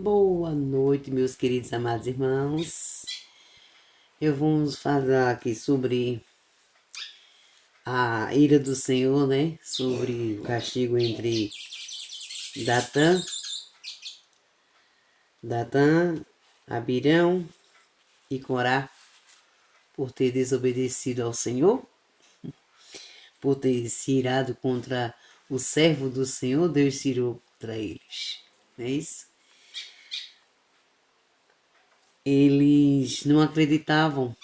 Boa noite, meus queridos amados irmãos. Eu vamos falar aqui sobre a ira do Senhor, né? Sobre o castigo entre Datã, Abirão e Corá por ter desobedecido ao Senhor, por ter se irado contra o servo do Senhor. Deus se irou contra eles, não é isso? Eles não acreditavam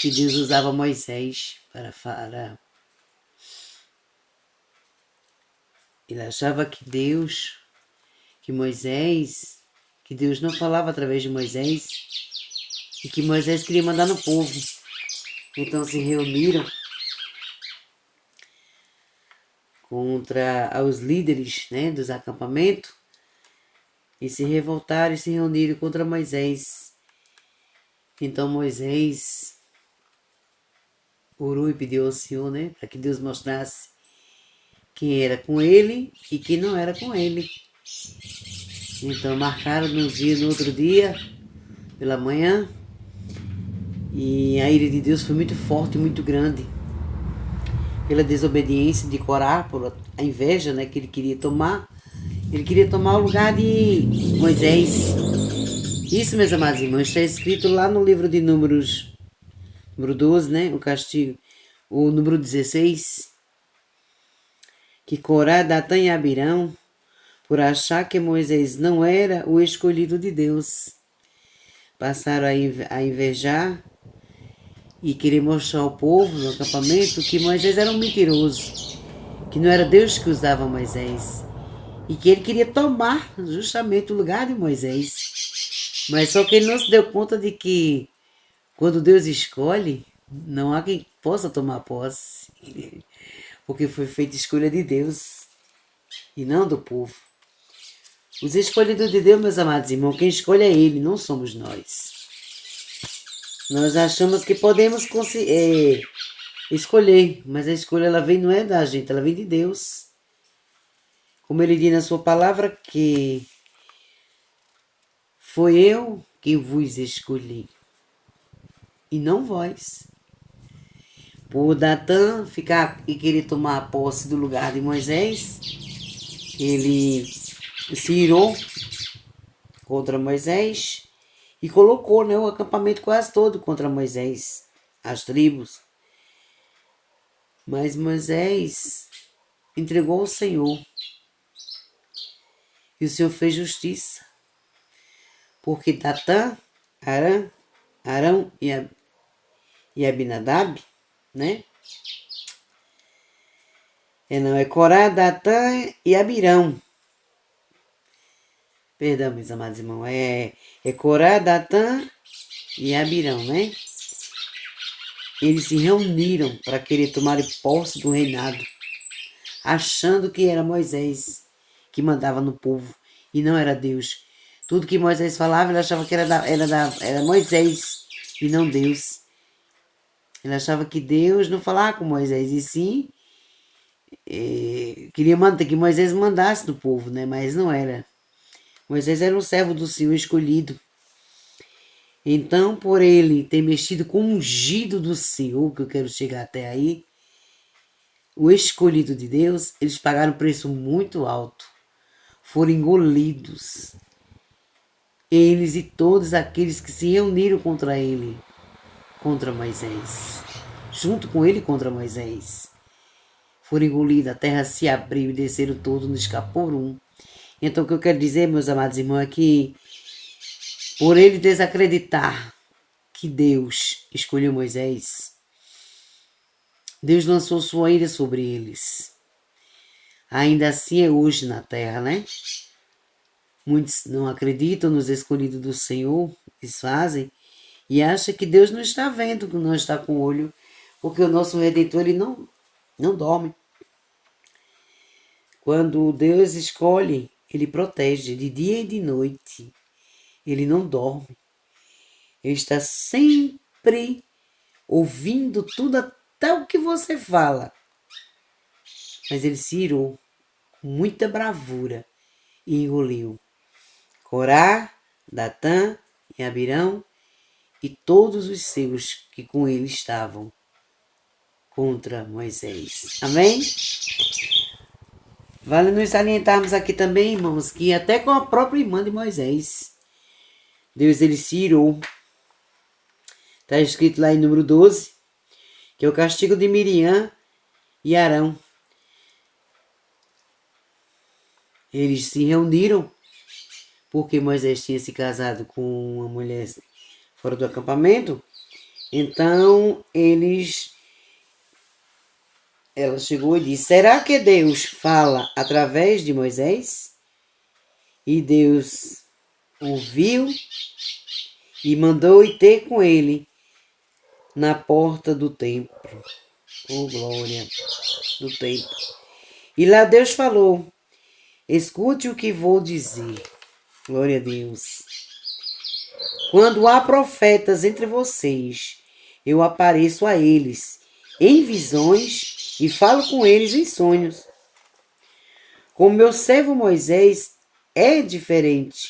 que Deus usava Moisés para ele achava que que Deus não falava através de Moisés e que Moisés queria mandar no povo. Então se reuniram contra os líderes, né, dos acampamentos e se revoltaram e se reuniram contra Moisés. Então Moisés orou e pediu ao Senhor, né, para que Deus mostrasse quem era com ele e quem não era com ele. Então marcaram no outro dia, pela manhã, e a ira de Deus foi muito forte e muito grande. Pela desobediência de Corá, por a inveja, né, que ele queria tomar. Ele queria tomar o lugar de Moisés. Isso, meus amados irmãos, está escrito lá no livro de Números, número 12, né, o castigo, o número 16, que Corá, Datã e Abirão, por achar que Moisés não era o escolhido de Deus, passaram a invejar e querer mostrar ao povo no acampamento que Moisés era um mentiroso, que não era Deus que usava Moisés e que ele queria tomar justamente o lugar de Moisés. Mas só que ele não se deu conta de que quando Deus escolhe, não há quem possa tomar posse, porque foi feita escolha de Deus e não do povo. Os escolhidos de Deus, meus amados irmãos, quem escolhe é Ele, não somos nós. Nós achamos que podemos escolher, mas a escolha ela vem não é da gente, ela vem de Deus. Como Ele diz na sua palavra que foi eu que vos escolhi e não vós. Por Datã ficar e querer tomar a posse do lugar de Moisés, ele se irou contra Moisés e colocou, né, o acampamento quase todo contra Moisés, as tribos. Mas Moisés entregou ao Senhor e o Senhor fez justiça, porque Datã, Arão e Abinadab, né? É Corá, Datã e Abirão. Perdão, meus amados irmãos. É Corá, Datã e Abirão, né? Eles se reuniram para querer tomar posse do reinado, achando que era Moisés que mandava no povo e não era Deus. Tudo que Moisés falava, ele achava que era Moisés e não Deus. Ele achava que Deus não falava com Moisés, e sim queria que Moisés mandasse no povo, né? Mas não era. Moisés era um servo do Senhor escolhido. Então, por ele ter mexido com o ungido do Senhor, que eu quero chegar até aí, o escolhido de Deus, eles pagaram um preço muito alto. Foram engolidos. Eles e todos aqueles que se reuniram contra ele, contra Moisés, junto com ele contra Moisés, foram engolidos, a terra se abriu e desceram todos, não escapou um. Então o que eu quero dizer, meus amados irmãos, é que por ele desacreditar que Deus escolheu Moisés, Deus lançou sua ira sobre eles. Ainda assim é hoje na terra, né? Muitos não acreditam nos escolhidos do Senhor, eles fazem, e acham que Deus não está vendo, que não está com o olho, porque o nosso Redentor ele não dorme. Quando Deus escolhe, ele protege de dia e de noite. Ele não dorme. Ele está sempre ouvindo tudo, até o que você fala. Mas ele se irou com muita bravura e engoliu. Corá, Datã e Abirão e todos os seus que com ele estavam contra Moisés. Amém? Vale nos salientarmos aqui também, irmãos, que até com a própria irmã de Moisés, Deus ele se irou. Está escrito lá em número 12, que é o castigo de Miriam e Arão. Eles se reuniram porque Moisés tinha se casado com uma mulher fora do acampamento. Então, ela chegou e disse, será que Deus fala através de Moisés? E Deus ouviu e mandou ir ter com ele na porta do templo. Oh, glória! Do templo. E lá Deus falou, escute o que vou dizer. Glória a Deus. Quando há profetas entre vocês, eu apareço a eles em visões e falo com eles em sonhos. Com meu servo Moisés é diferente.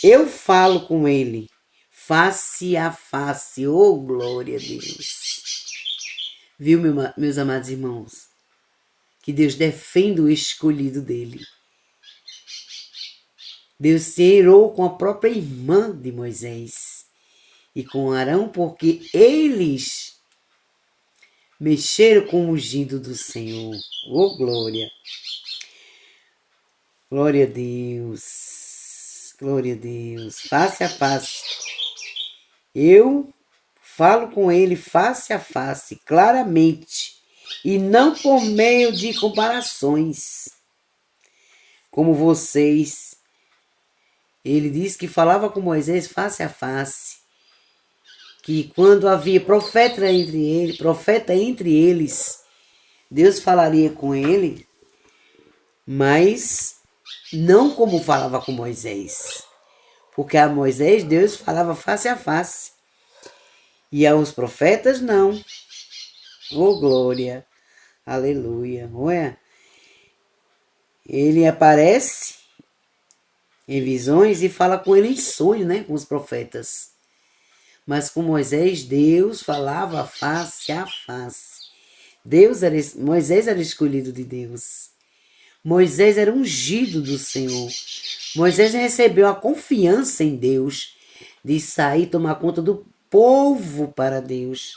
Eu falo com ele face a face. Oh, glória a Deus. Viu, meus amados irmãos? Que Deus defende o escolhido dele. Deus se irou com a própria irmã de Moisés e com Arão, porque eles mexeram com o ungido do Senhor. Oh, glória! Glória a Deus! Glória a Deus! Face a face. Eu falo com ele face a face, claramente, e não por meio de comparações, como vocês. Ele disse que falava com Moisés face a face, que quando havia profeta entre eles, Deus falaria com ele, mas não como falava com Moisés. Porque a Moisés Deus falava face a face, e aos profetas não. Oh, glória! Aleluia! Olha, ele aparece em visões e fala com ele em sonho, né? Com os profetas. Mas com Moisés, Deus falava face a face. Moisés era escolhido de Deus. Moisés era ungido do Senhor. Moisés recebeu a confiança em Deus de sair e tomar conta do povo para Deus.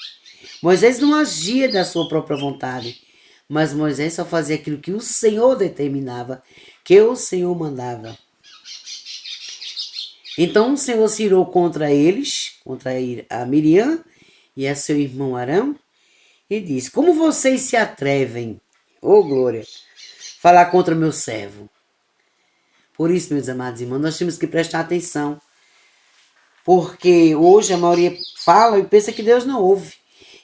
Moisés não agia da sua própria vontade, mas Moisés só fazia aquilo que o Senhor determinava, que o Senhor mandava. Então o Senhor se irou contra eles, contra a Miriam e a seu irmão Arão, e disse, como vocês se atrevem, oh glória, falar contra meu servo? Por isso, meus amados irmãos, nós temos que prestar atenção, porque hoje a maioria fala e pensa que Deus não ouve.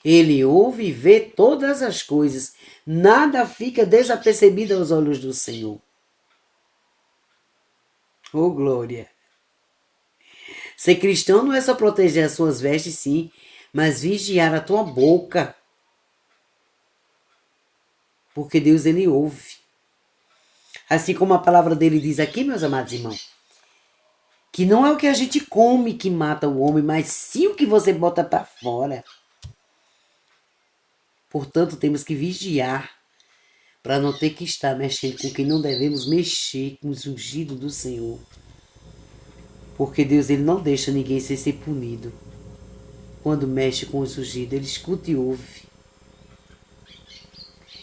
Ele ouve e vê todas as coisas, nada fica desapercebido aos olhos do Senhor. Oh glória! Ser cristão não é só proteger as suas vestes, sim, mas vigiar a tua boca. Porque Deus, ele ouve. Assim como a palavra dele diz aqui, meus amados irmãos, que não é o que a gente come que mata o homem, mas sim o que você bota para fora. Portanto, temos que vigiar para não ter que estar mexendo com quem não devemos mexer, com os ungidos do Senhor. Porque Deus, ele não deixa ninguém ser punido. Quando mexe com os ungidos, ele escuta e ouve.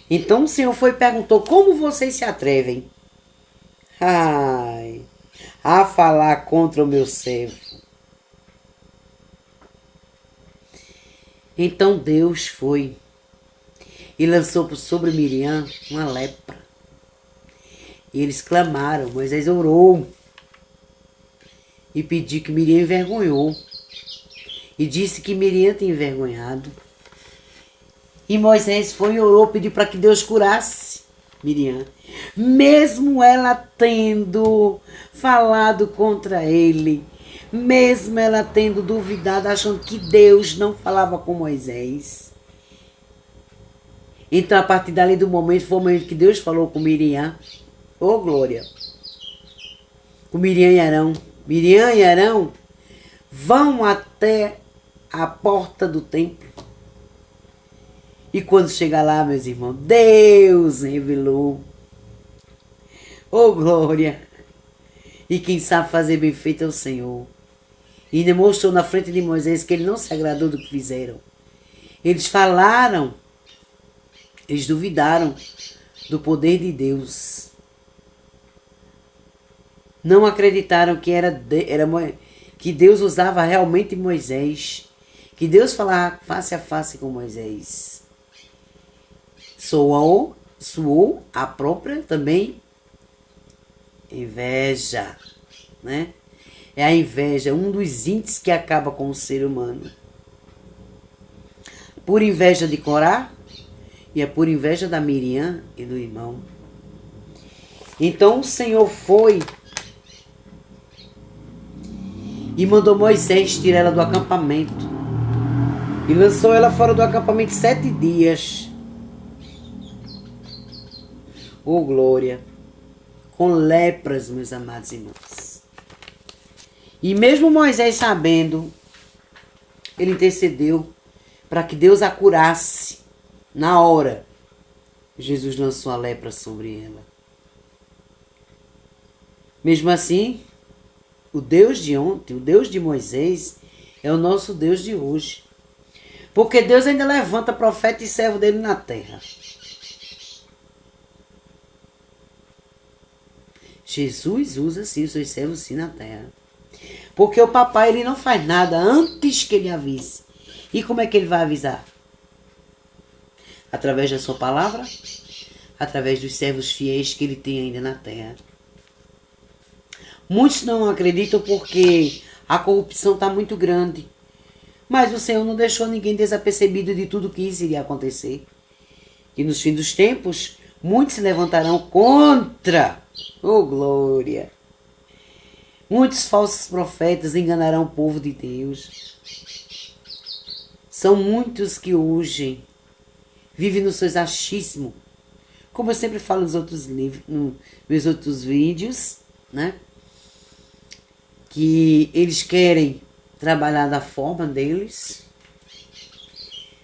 Então o Senhor foi e perguntou, como vocês se atrevem a falar contra o meu servo? Então Deus foi e lançou sobre Miriam uma lepra. E eles clamaram, Moisés orou e pediu que Miriam envergonhou. E disse que Miriam tinha envergonhado. E Moisés foi e orou, pediu para que Deus curasse Miriam. Mesmo ela tendo falado contra ele, mesmo ela tendo duvidado, achando que Deus não falava com Moisés. Então, a partir dali do momento, foi o momento que Deus falou com Miriam. Oh, glória! com Miriam e Arão. Miriam e Arão vão até a porta do templo. E quando chega lá, meus irmãos, Deus revelou. Oh, glória! E quem sabe fazer bem feito é o Senhor. E demonstrou na frente de Moisés que ele não se agradou do que fizeram. Eles falaram, eles duvidaram do poder de Deus. Não acreditaram que que Deus usava realmente Moisés. Que Deus falava face a face com Moisés. Soou a própria também inveja, né? É a inveja, um dos índices que acaba com o ser humano. Por inveja de Corá e é por inveja da Miriam e do irmão. Então o Senhor foi e mandou Moisés tirar ela do acampamento. E lançou ela fora do acampamento 7 dias. Oh, glória! Com lepras, meus amados irmãos. E mesmo Moisés sabendo, ele intercedeu para que Deus a curasse. Na hora, Jesus lançou a lepra sobre ela. Mesmo assim, o Deus de ontem, o Deus de Moisés, é o nosso Deus de hoje. Porque Deus ainda levanta profeta e servo dele na terra. Jesus usa sim os seus servos sim na terra. Porque o papai ele não faz nada antes que ele avise. E como é que ele vai avisar? Através da sua palavra, através dos servos fiéis que ele tem ainda na terra. Muitos não acreditam porque a corrupção está muito grande. Mas o Senhor não deixou ninguém desapercebido de tudo que isso iria acontecer. E nos fins dos tempos, muitos se levantarão contra. Oh, glória! Muitos falsos profetas enganarão o povo de Deus. São muitos que hoje vivem nos seus achismos. Como eu sempre falo nos outros livros, nos meus outros vídeos, né? Que eles querem trabalhar da forma deles,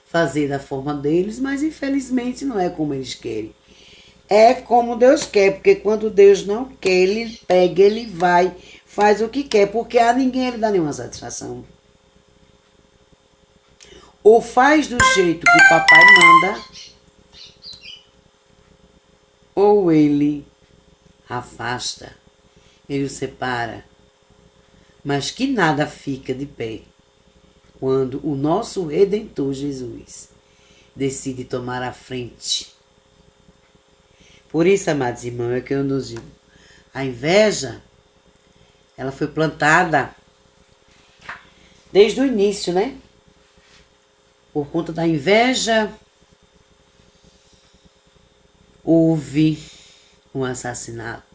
fazer da forma deles, mas infelizmente não é como eles querem. É como Deus quer, porque quando Deus não quer, ele pega, ele vai, faz o que quer, porque a ninguém ele dá nenhuma satisfação. Ou faz do jeito que o papai manda, ou ele afasta, ele o separa. Mas que nada fica de pé quando o nosso Redentor Jesus decide tomar a frente. Por isso, amados irmãos, é que eu nos digo, a inveja, ela foi plantada desde o início, né? Por conta da inveja, houve um assassinato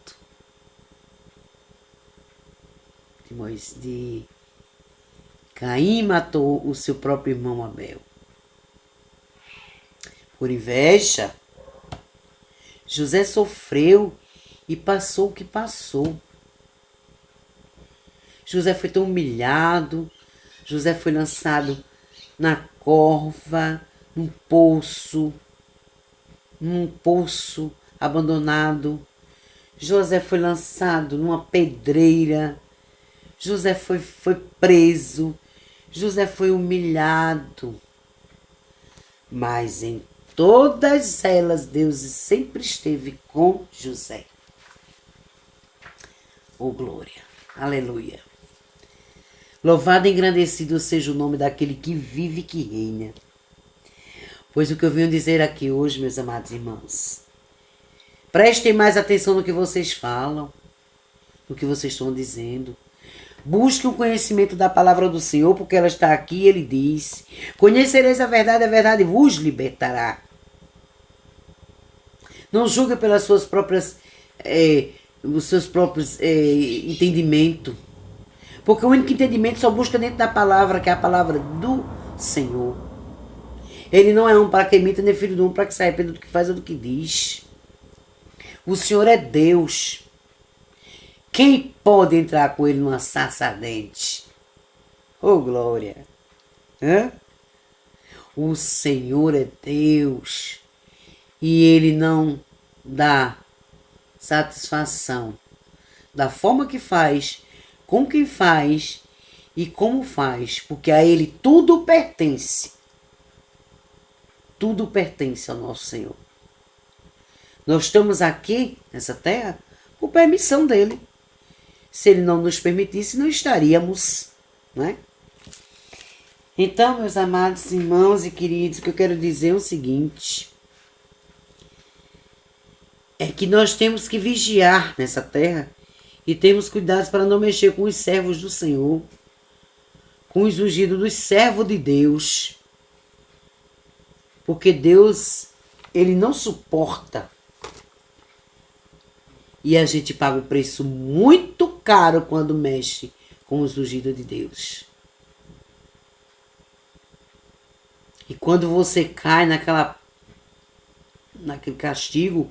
de Caim matou o seu próprio irmão Abel. Por inveja, José sofreu e passou o que passou. José foi tão humilhado, José foi lançado na corva, num poço abandonado. José foi lançado numa pedreira. José foi preso. José foi humilhado. Mas em todas elas, Deus sempre esteve com José. Oh, glória! Aleluia! Louvado e engrandecido seja o nome daquele que vive e que reina. Pois o que eu venho dizer aqui hoje, meus amados irmãos, prestem mais atenção no que vocês falam, no que vocês estão dizendo. Busquem o conhecimento da palavra do Senhor, porque ela está aqui, ele diz: conhecereis a verdade vos libertará. Não julgue pelas suas próprias, os seus próprios entendimentos. Porque o único entendimento só busca dentro da palavra, que é a palavra do Senhor. Ele não é um para que imita, nem filho de um para que se arrependa do que faz ou do que diz. O Senhor é Deus. Quem pode entrar com ele numa sarça ardente? Oh, glória! Hã? O Senhor é Deus e Ele não dá satisfação da forma que faz, com quem faz e como faz, porque a Ele tudo pertence. Tudo pertence ao nosso Senhor. Nós estamos aqui nessa terra por permissão dEle. Se Ele não nos permitisse, não estaríamos, não é? Então, meus amados irmãos e queridos, o que eu quero dizer é o seguinte: é que nós temos que vigiar nessa terra e temos cuidados para não mexer com os servos do Senhor, com os ungidos dos servos de Deus, porque Deus, Ele não suporta. E a gente paga um preço muito caro quando mexe com os ungidos de Deus. E quando você cai naquele castigo,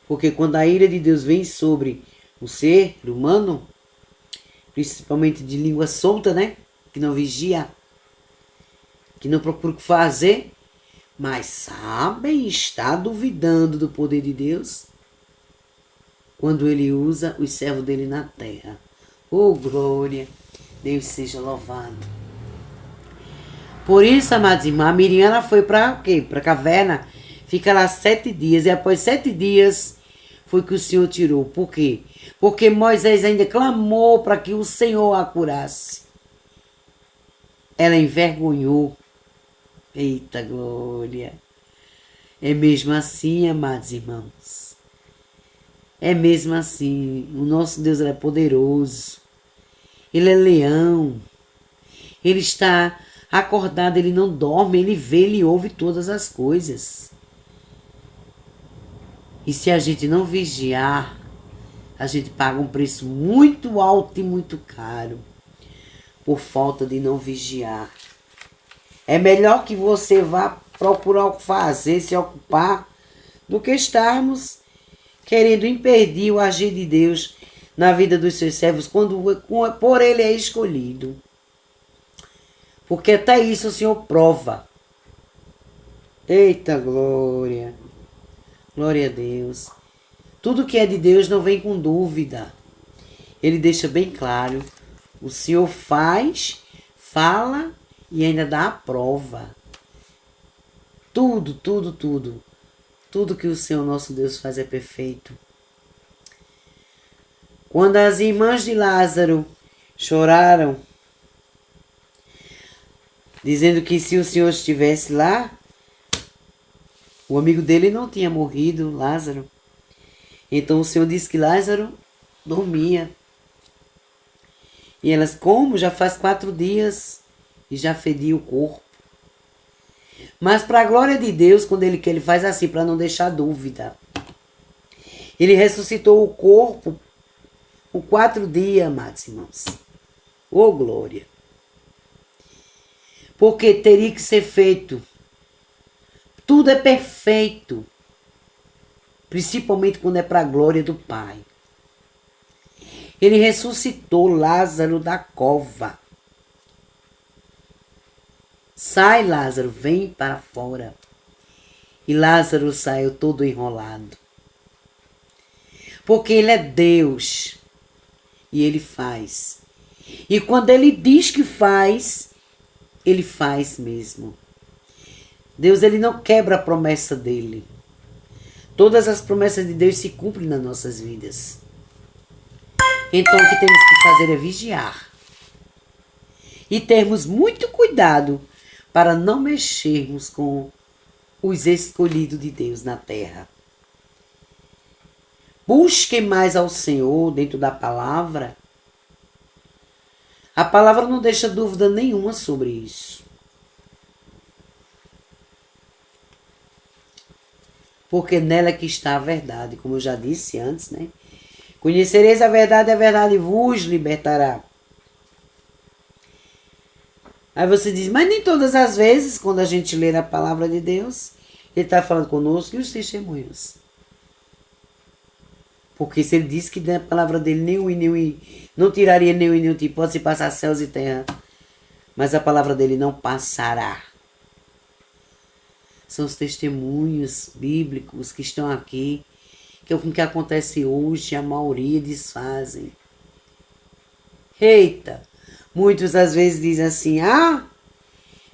porque quando a ira de Deus vem sobre o ser humano, principalmente de língua solta, né? Que não vigia, que não procura o que fazer, mas sabem, está duvidando do poder de Deus, quando Ele usa os servos dele na terra. Oh, glória! Deus seja louvado. Por isso, amados irmãos, a Miriam ela foi para o quê? Para a caverna. Fica lá 7 dias. E após 7 dias foi que o Senhor tirou. Por quê? Porque Moisés ainda clamou para que o Senhor a curasse. Ela envergonhou. Eita glória! É mesmo assim, amados irmãos. É mesmo assim. O nosso Deus é poderoso. Ele é leão. Ele está acordado, ele não dorme, ele vê, ele ouve todas as coisas. E se a gente não vigiar, a gente paga um preço muito alto e muito caro por falta de não vigiar. É melhor que você vá procurar o que fazer, se ocupar, do que estarmos querendo impedir o agir de Deus na vida dos seus servos quando por ele é escolhido. Porque até isso o Senhor prova. Eita glória! Glória a Deus. Tudo que é de Deus não vem com dúvida. Ele deixa bem claro. O Senhor faz, fala e ainda dá a prova. Tudo, tudo, tudo. Tudo que o Senhor nosso Deus faz é perfeito. Quando as irmãs de Lázaro choraram, dizendo que se o Senhor estivesse lá, o amigo dele não tinha morrido, Lázaro. Então o Senhor disse que Lázaro dormia. E elas, como? Já faz 4 dias e já fedia o corpo. Mas para a glória de Deus, quando ele faz assim, para não deixar dúvida. Ele ressuscitou o corpo por 4 dias, amados irmãos. Oh, glória! Porque teria que ser feito. Tudo é perfeito. Principalmente quando é para a glória do Pai. Ele ressuscitou Lázaro da cova. Sai, Lázaro, vem para fora. E Lázaro saiu todo enrolado. Porque ele é Deus. E ele faz. E quando ele diz que faz, ele faz mesmo. Deus, ele não quebra a promessa dele. Todas as promessas de Deus se cumprem nas nossas vidas. Então o que temos que fazer é vigiar. E termos muito cuidado para não mexermos com os escolhidos de Deus na terra. Busquem mais ao Senhor dentro da palavra. A palavra não deixa dúvida nenhuma sobre isso. Porque nela é que está a verdade, como eu já disse antes, né? Conhecereis a verdade vos libertará. Aí você diz, mas nem todas as vezes, quando a gente lê a palavra de Deus, ele está falando conosco e os testemunhos. Porque se ele disse que da palavra dele nenhum e nenhum, não tiraria nenhum e nenhum tipo, pode se passar céus e terra, mas a palavra dele não passará. São os testemunhos bíblicos que estão aqui, que é o que acontece hoje, a maioria desfazem. Eita! Muitos às vezes dizem assim,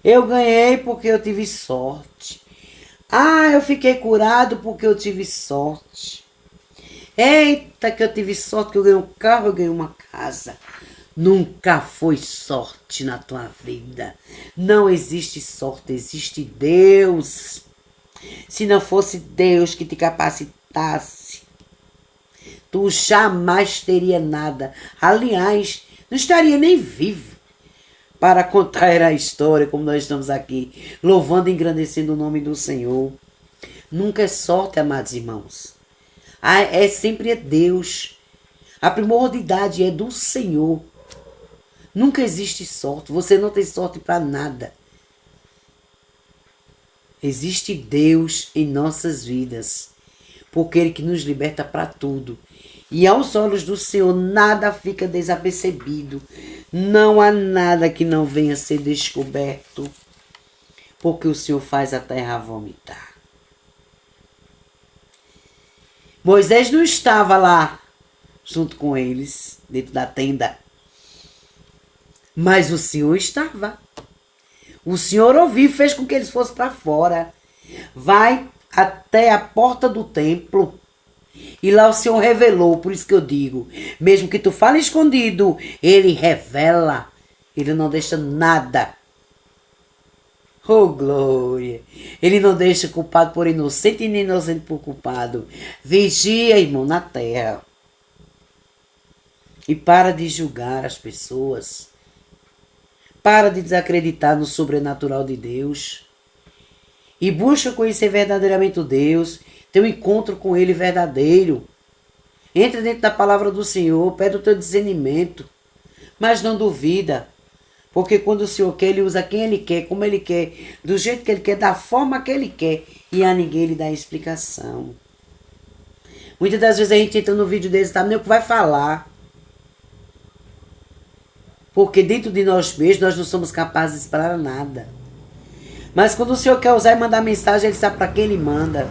eu ganhei porque eu tive sorte. Eu fiquei curado porque eu tive sorte. Eita, que eu tive sorte, que eu ganhei um carro, eu ganhei uma casa. Nunca foi sorte na tua vida. Não existe sorte, existe Deus. Se não fosse Deus que te capacitasse, tu jamais teria nada. Aliás, não estaria nem vivo para contar a história como nós estamos aqui, louvando e engrandecendo o nome do Senhor. Nunca é sorte, amados irmãos. Sempre Deus. A primordialidade é do Senhor. Nunca existe sorte. Você não tem sorte para nada. Existe Deus em nossas vidas, porque Ele que nos liberta para tudo. E aos olhos do Senhor nada fica desapercebido. Não há nada que não venha a ser descoberto, porque o Senhor faz a terra vomitar. Moisés não estava lá junto com eles, dentro da tenda. Mas o Senhor estava. O Senhor ouviu e fez com que eles fossem para fora. Vai até a porta do templo. E lá o Senhor revelou. Por isso que eu digo, mesmo que tu fale escondido, Ele revela. Ele não deixa nada. Oh, glória! Ele não deixa culpado por inocente e nem inocente por culpado. Vigia, irmão, na terra. E para de julgar as pessoas. Para de desacreditar no sobrenatural de Deus. E busca conhecer verdadeiramente o Deus. Ter um encontro com Ele verdadeiro. Entra dentro da palavra do Senhor. Pede o teu discernimento. Mas não duvida. Porque quando o Senhor quer, Ele usa quem Ele quer, como Ele quer, do jeito que Ele quer, da forma que Ele quer. E a ninguém Ele dá explicação. Muitas das vezes a gente entra no vídeo deles e sabe nem o que vai falar. Porque dentro de nós mesmos nós não somos capazes para nada. Mas quando o Senhor quer usar e mandar mensagem, Ele sabe para quem Ele manda.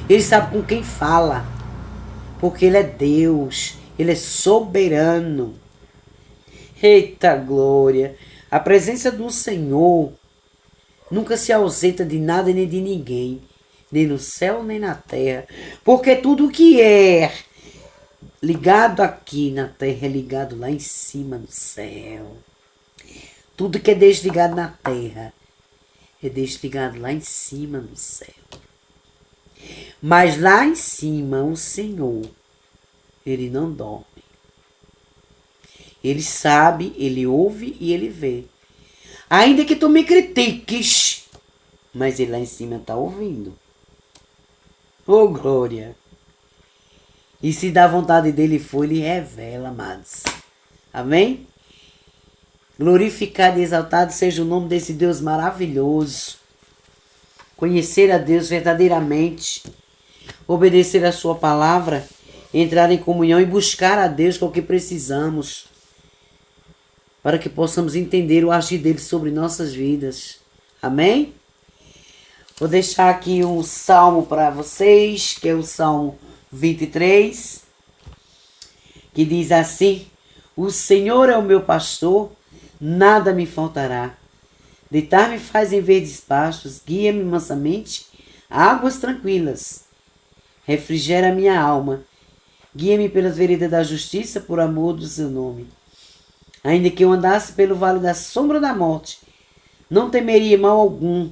Ele sabe com quem fala. Porque Ele é Deus. Ele é soberano. Eita glória! A presença do Senhor nunca se ausenta de nada nem de ninguém. Nem no céu, nem na terra. Porque tudo que é ligado aqui na terra é ligado lá em cima no céu. Tudo que é desligado na terra é desligado lá em cima no céu. Mas lá em cima o Senhor, Ele não dorme. Ele sabe, Ele ouve e Ele vê. Ainda que tu me critiques, mas Ele lá em cima está ouvindo. Oh, glória! E se dá vontade dele for, Ele revela, amados. Amém? Glorificado e exaltado seja o nome desse Deus maravilhoso. Conhecer a Deus verdadeiramente. Obedecer a sua palavra. Entrar em comunhão e buscar a Deus com o que precisamos. Para que possamos entender o agir dele sobre nossas vidas. Amém? Vou deixar aqui um salmo para vocês, que é o Salmo 23, que diz assim: o Senhor é o meu pastor, nada me faltará. Deitar-me faz em verdes pastos, guia-me mansamente a águas tranquilas. Refrigera minha alma, guia-me pelas veredas da justiça por amor do seu nome. Ainda que eu andasse pelo vale da sombra da morte, não temeria mal algum,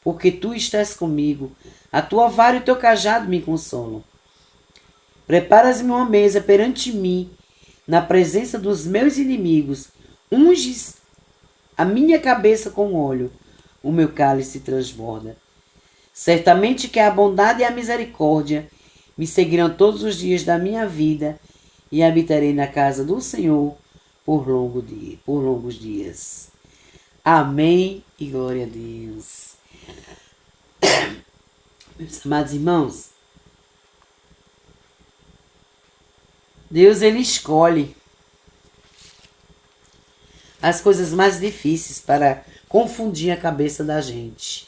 porque tu estás comigo. A tua vara e o teu cajado me consolam. Preparas-me uma mesa perante mim, na presença dos meus inimigos. Unges a minha cabeça com óleo, o meu cálice transborda. Certamente que a bondade e a misericórdia me seguirão todos os dias da minha vida, e habitarei na casa do Senhor por longos dias. Amém e glória a Deus. Meus amados irmãos, Deus, ele escolhe as coisas mais difíceis para confundir a cabeça da gente.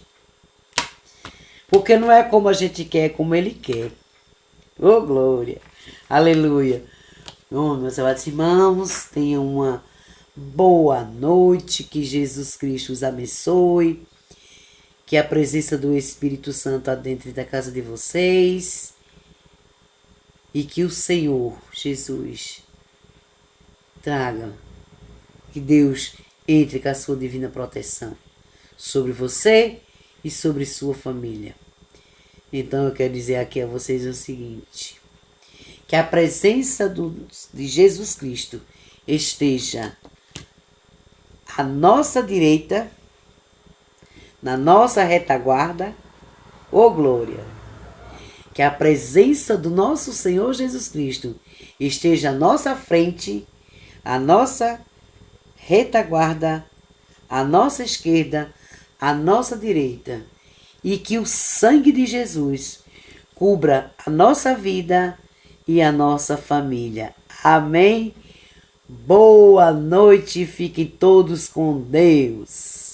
Porque não é como a gente quer, é como ele quer. Oh, glória! Aleluia! Oh, meus amados irmãos, tenham uma boa noite, que Jesus Cristo os abençoe, que a presença do Espírito Santo adentre da casa de vocês e que o Senhor Jesus traga, que Deus entre com a sua divina proteção sobre você e sobre sua família. Então eu quero dizer aqui a vocês o seguinte, que a presença de Jesus Cristo esteja à nossa direita, na nossa retaguarda, ô glória. Que a presença do nosso Senhor Jesus Cristo esteja à nossa frente, à nossa retaguarda, à nossa esquerda, à nossa direita. E que o sangue de Jesus cubra a nossa vida e a nossa família. Amém? Boa noite, fiquem todos com Deus.